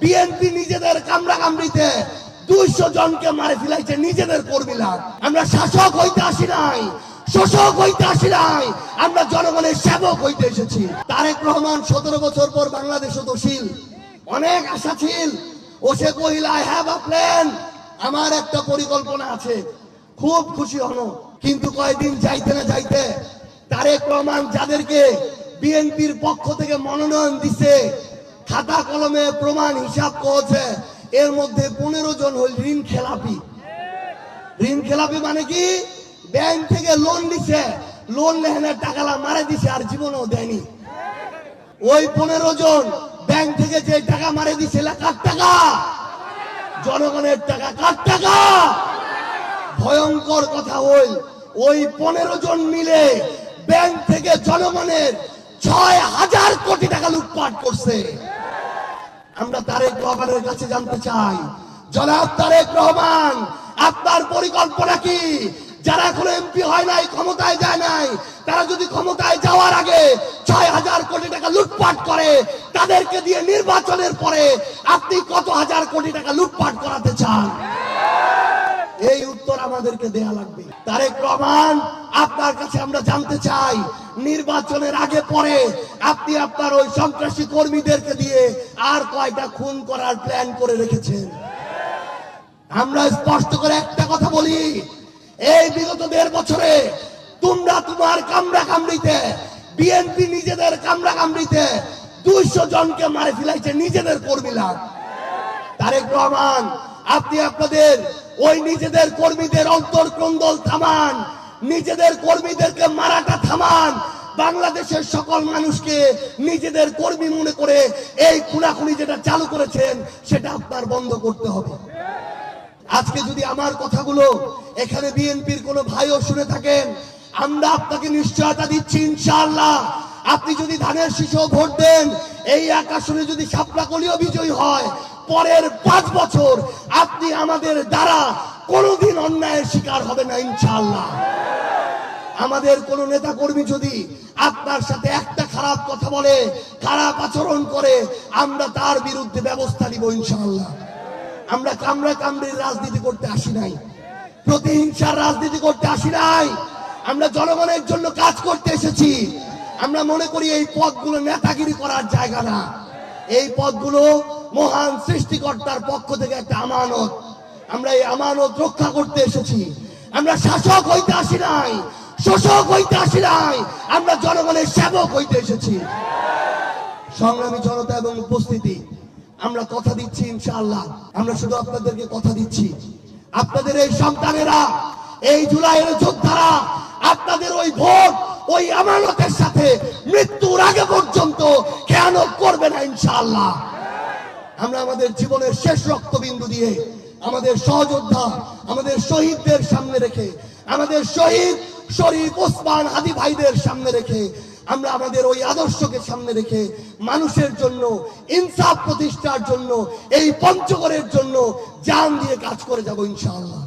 BNP নিজেদের কামরা কামড়িতে 200 জনকে মারে ফেলাইছে নিজেদের কর্মীরা। আমরা শাসক হইতে আসি নাই, শোষক হইতে আসি নাই, আমরা জনগণের সেবক হইতে এসেছি। তারেক রহমান 17 বছর পর বাংলাদেশে দোষীল, অনেক আশা ছিল। ও সে কহিল আই হ্যাভ আ প্ল্যান, আমার একটা পরিকল্পনা আছে, খুব খুশি হলো। কিন্তু কয়েকদিন যাইতে না যাইতে তারেক রহমান যাদেরকে বিএনপির পক্ষ থেকে মনোনয়ন দিছে, খাতা কলমে প্রমাণ হিসাব করছে, এর মধ্যে 15 জন হল ঋণ খেলাপি। ঋণ খেলাপি মানে কি? ব্যাংক থেকে লোন দিছে, লোন লেহেনের টাকালা মারে দিছে আর জীবনও দেয়নি। ওই 15 জন ব্যাংক থেকে যে টাকা মারে দিছে, কার টাকা? জনগণের টাকা। কার টাকা? ভয়ঙ্কর কথা। ওই 15 জন মিলে ব্যাংক থেকে জনগণের 6000 কোটি টাকা লুটপাট করছে। আমরা তারেক রহমানের কাছে জানতে চাই, জনাব তারেক রহমান, আপনার পরিকল্পনা কি? যারা এখনো এমপি হয় নাই, ক্ষমতায় যায় নাই, তারা যদি ক্ষমতায় যাওয়ার আগে 6000 কোটি টাকা লুটপাট করে, তাদেরকে দিয়ে নির্বাচনের পরে আপনি কত হাজার কোটি টাকা লুটপাট করাতে চান? এই উত্তর আমাদেরকে দেয়া লাগবে। তারেক রহমান, আপনার কাছে আমরা জানতে চাই, নির্বাচনের আগে পরে আপনি আপনার ওই সন্ত্রাসী কর্মীদেরকে দিয়ে আর কয়টা খুন করার প্ল্যান করে রেখেছেন? আমরা স্পষ্ট করে একটা কথা বলি, এই বিগত 1.5 বছরে তোমরা তোমার কামরা কামড়িতে, বিএনপি নিজেদের কামরা কামড়িতে 200 জনকে মারে ফেলাইছে নিজেদের কর্মীরা। তারেক রহমান, আপনি আপনাদের ওই নিজেদের কর্মীদের অন্তর্ক্রন্দল থামান, নিজেদের কর্মীদেরকে মারাটা থামান। বাংলাদেশের সকল মানুষকে নিজেদের কর্মী মনে করে এই খুনাখুনি যেটা চালু করেছেন, সেটা আপনার বন্ধ করতে হবে। আজকে যদি আমার কথাগুলো এখানে বিএনপির কোনো ভাইও শুনে থাকেন, আমরা আপনাকে নিশ্চয়তা দিচ্ছি, ইনশাআল্লাহ আপনি যদি ধানের শীষও ভোট দেন, এই এক আসনে যদি শাপলাকলিও বিজয়ী হয়, পরের 5 বছর আপনি আমাদের দ্বারা কোনোদিন অন্যায়ের শিকার হবে না, ইনশাআল্লাহ। আমাদের কোন নেতা কর্মী যদি আপনার সাথে একটা খারাপ কথা বলে, খারাপ আচরণ করে, আমরা তার বিরুদ্ধে ব্যবস্থা নিব, ইনশাআল্লাহ। আমরা কামরা কামড়ির রাজনীতি করতে আসি নাই, প্রতিহিংসার রাজনীতি করতে আসি নাই। আমরা জনগণের জন্য কাজ করতে এসেছি। আমরা মনে করি এই পদগুলো নেতাগিরি করার জায়গা না, এই পদগুলো মহান সৃষ্টিকর্তার পক্ষ থেকে একটা আমানত। আমরা এই আমানত রক্ষা করতে এসেছি। আমরা শাসক হইতে আসি নাই, শোষক হইতে আসি নাই, আমরা জনগণের সেবক হইতে এসেছি। সংগ্রামী জনতা এবং উপস্থিতি, আমরা কথা দিচ্ছি, ইনশাআল্লাহ আমরা শুধু আপনাদেরকে কথা দিচ্ছি, আপনাদের এই সন্তানেরা, এই জুলাইয়ের যোদ্ধারা আপনাদের ওই ভোট, ওই আমানতের সাথে মৃত্যুর আগে পর্যন্ত খেয়ানত করবে না, ইনশাআল্লাহ। আমরা আমাদের জীবনের শেষ রক্তবিন্দু দিয়ে আমাদের সহযোদ্ধা, আমাদের শহীদদের সামনে রেখে, আমাদের শহীদ শরীফ ওসমান হাদি ভাইদের সামনে রেখে, আমরা আমাদের ওই আদর্শকে সামনে রেখে মানুষের জন্য, ইনসাফ প্রতিষ্ঠার জন্য, এই পঞ্চগড়ের জন্য জান দিয়ে কাজ করে যাব, ইনশাআল্লাহ।